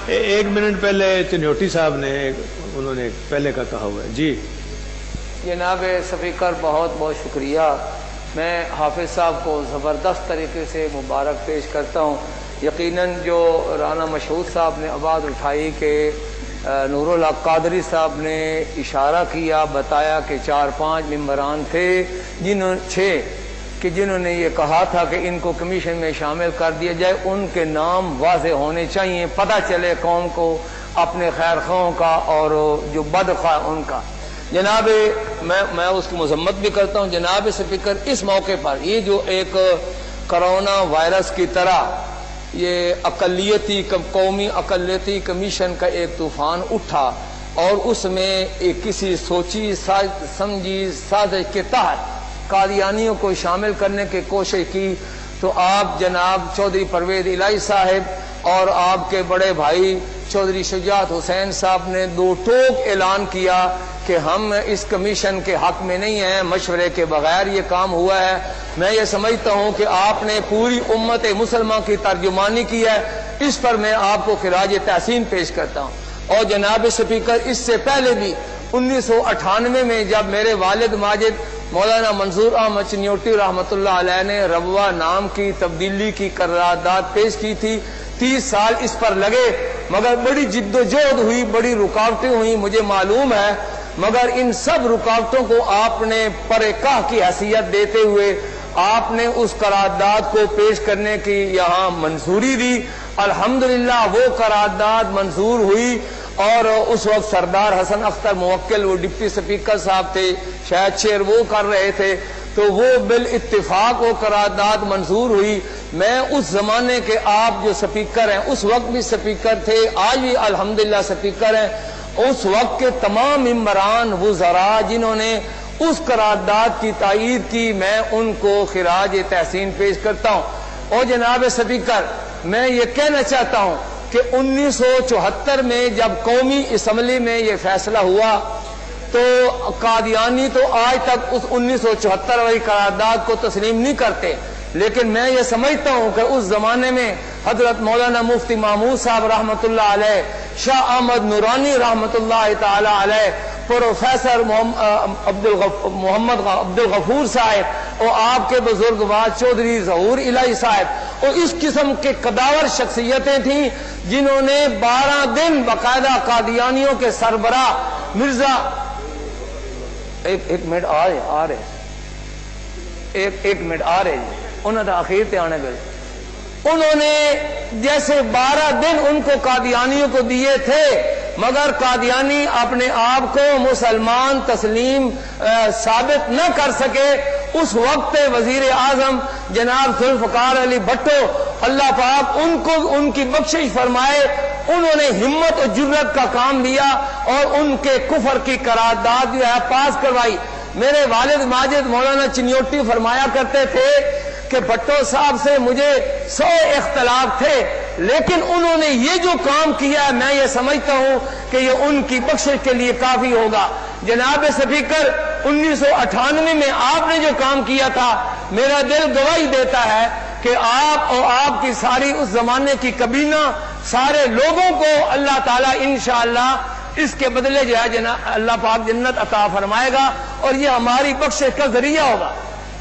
ایک منٹ پہلے چنیوٹی صاحب نے انہوں نے پہلے کا کہا ہوا ہے. جی جناب اسپیکر بہت بہت شکریہ. میں حافظ صاحب کو زبردست طریقے سے مبارک پیش کرتا ہوں. یقیناً جو رانا مشہود صاحب نے آواز اٹھائی کہ نور الحق قادری صاحب نے اشارہ کیا، بتایا کہ 4-5 ممبران تھے جنہوں نے یہ کہا تھا کہ ان کو کمیشن میں شامل کر دیا جائے. ان کے نام واضح ہونے چاہیے، پتہ چلے قوم کو اپنے خیر خواہوں کا اور جو بدخواہ ان کا. جناب میں اس کی مذمت بھی کرتا ہوں. جناب اسپیکر، اس موقع پر یہ جو ایک کرونا وائرس کی طرح یہ قومی اقلیتی کمیشن کا ایک طوفان اٹھا اور اس میں ایک کسی سوچی سمجھی سازش کے تحت قادیانیوں کو شامل کرنے کی کوشش کی، تو آپ جناب چودھری پرویز الہی صاحب اور آپ کے بڑے بھائی چودھری شجاعت حسین صاحب نے 2 ٹوک اعلان کیا کہ ہم اس کمیشن کے حق میں نہیں ہیں، مشورے کے بغیر یہ کام ہوا ہے. میں یہ سمجھتا ہوں کہ آپ نے پوری امت مسلمہ کی ترجمانی کی ہے، اس پر میں آپ کو خراج تحسین پیش کرتا ہوں. اور جناب اسپیکر، اس سے پہلے بھی 1998 میں جب میرے والد ماجد مولانا منظور احمد چنیوٹی رحمۃ اللہ علیہ نے ربوہ نام کی تبدیلی کی قرارداد پیش کی تھی، 30 سال اس پر لگے، مگر بڑی جد و جہد ہوئی، بڑی رکاوٹیں ہوئی، مجھے معلوم ہے، مگر ان سب رکاوٹوں کو آپ نے پرکاہ کی حیثیت دیتے ہوئے آپ نے اس قرارداد کو پیش کرنے کی یہاں منظوری دی. الحمدللہ وہ قرارداد منظور ہوئی اور اس وقت سردار حسن اختر موکل وہ ڈپٹی اسپیکر صاحب تھے، شاید چیئر وہ کر رہے تھے، تو وہ بالاتفاق وہ قرارداد منظور ہوئی. میں اس زمانے کے آپ جو سپیکر ہیں، اس وقت بھی سپیکر تھے، آج بھی الحمدللہ سپیکر ہیں، اس وقت کے تمام ممبران وزراء جنہوں نے اس قرارداد کی تائید کی، میں ان کو خراج تحسین پیش کرتا ہوں. اور جناب سپیکر، میں یہ کہنا چاہتا ہوں کہ 1974 میں جب قومی اسمبلی میں یہ فیصلہ ہوا تو قادیانی تو آج تک اس 1974 والی قرارداد کو تسلیم نہیں کرتے، لیکن میں یہ سمجھتا ہوں کہ اس زمانے میں حضرت مولانا مفتی محمود صاحب رحمۃ اللہ علیہ، شاہ احمد نورانی رحمۃ اللہ تعالی علیہ، پروفیسر محمد عبد الغفور صاحب اور آپ کے بزرگوار چودھری ظہور الہی صاحب، اور اس قسم کے قداور شخصیتیں تھیں جنہوں نے 12 دن باقاعدہ قادیانیوں کے سربراہ مرزا ایک منٹ آ رہے ایک منٹ آ رہے انہوں نے آخر تے آنے گئے، انہوں نے جیسے 12 دن ان کو قادیانیوں کو دیے تھے، مگر قادیانی اپنے آپ کو مسلمان تسلیم ثابت نہ کر سکے. اس وقت وزیر اعظم جناب ذوالفقار علی بھٹو، اللہ پاک ان کی بخشش فرمائے، انہوں نے ہمت اور جرت کا کام لیا اور ان کے کفر کی قرارداد جو ہے پاس کروائی. میرے والد ماجد مولانا چنیوٹی فرمایا کرتے تھے کہ بھٹو صاحب سے مجھے 100 اختلاف تھے، لیکن انہوں نے یہ جو کام کیا ہے میں یہ سمجھتا ہوں کہ یہ ان کی بخشش کے لیے کافی ہوگا. جناب سپیکر، 1998 میں آپ نے جو کام کیا تھا، میرا دل گواہی دیتا ہے کہ آپ اور آپ کی ساری اس زمانے کی کابینہ سارے لوگوں کو اللہ تعالیٰ انشاءاللہ اس کے بدلے جو ہے اللہ پاک جنت عطا فرمائے گا اور یہ ہماری بخشش کا ذریعہ ہوگا.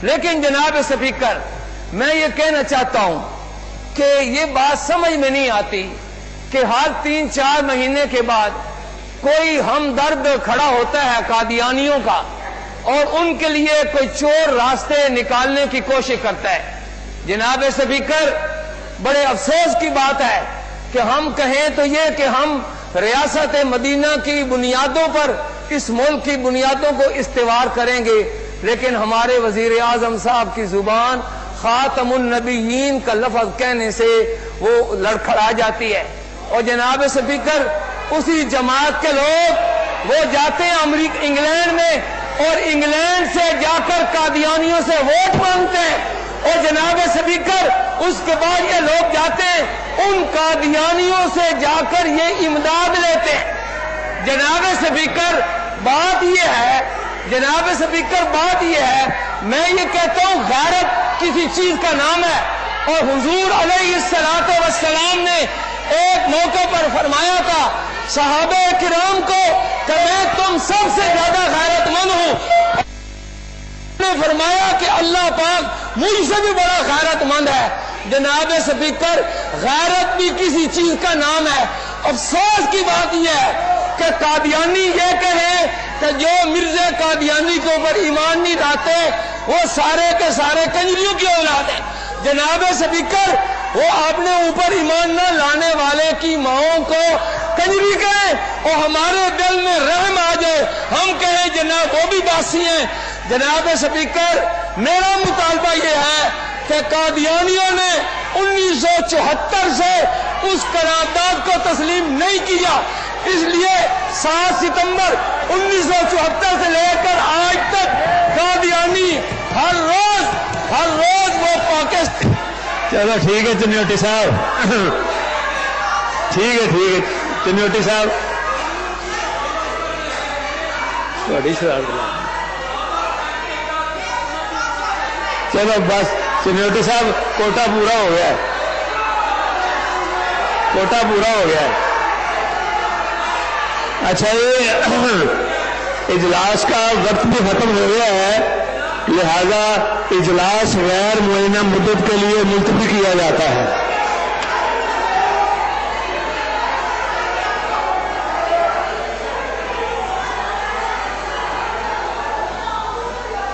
لیکن جناب سپیکر، میں یہ کہنا چاہتا ہوں کہ یہ بات سمجھ میں نہیں آتی کہ ہر 3-4 مہینے کے بعد کوئی ہمدرد کھڑا ہوتا ہے قادیانیوں کا اور ان کے لیے کوئی چور راستے نکالنے کی کوشش کرتا ہے. جناب سپیکر، بڑے افسوس کی بات ہے کہ ہم کہیں تو یہ کہ ہم ریاست مدینہ کی بنیادوں پر اس ملک کی بنیادوں کو استوار کریں گے، لیکن ہمارے وزیر اعظم صاحب کی زبان خاتم النبیین کا لفظ کہنے سے وہ لڑکھڑا جاتی ہے. اور جناب سپیکر، اسی جماعت کے لوگ وہ جاتے ہیں انگلینڈ میں اور انگلینڈ سے جا کر قادیانیوں سے ووٹ مانگتے ہیں، اور جناب سپیکر اس کے بعد یہ لوگ جاتے ہیں ان قادیانیوں سے جا کر یہ امداد لیتے ہیں. جناب سپیکر، بات یہ ہے میں یہ کہتا ہوں غیرت کسی چیز کا نام ہے، اور حضور علیہ الصلوۃ والسلام نے ایک موقع پر فرمایا تھا صحابہ کرام کو کہ میں تم سب سے زیادہ غیرت مند ہوں، نے فرمایا کہ اللہ پاک مجھ سے بھی بڑا غیرت مند ہے۔ جناب سپیکر، غیرت بھی کسی چیز کا نام ہے۔ افسوس کی بات یہ ہے کہ قادیانی یہ کہیں کہ جو مرزا قادیانی کے اوپر ایمان نہیں لاتے وہ سارے کے سارے کنجریوں کی اولاد ہیں۔ جناب سپیکر، وہ اپنے اوپر ایمان نہ لانے والے کی ماؤں کو کنجری کہیں اور ہمارے دل میں رحم آ جائے، ہم کہیں جناب وہ بھی باسی ہیں۔ جناب سپیکر، میرا مطالبہ یہ ہے کہ قادیانیوں نے 1974 سے اس قرارداد کو تسلیم نہیں کیا، اس لیے 7 ستمبر 1974 سے لے کر آج تک قادیانی ہر روز وہ پاکستان۔ چلو ٹھیک ہے چنیوٹی صاحب، ٹھیک ہے چنیوٹی صاحب، تھوڑی شرارت۔ چلو بس چنیوٹی صاحب، کوٹا پورا ہو گیا ہے، کوٹا پورا ہو گیا ہے۔ اچھا، یہ اجلاس کا وقت بھی ختم ہو گیا ہے، لہذا اجلاس غیر معینہ مدت کے لیے ملتوی کیا جاتا ہے۔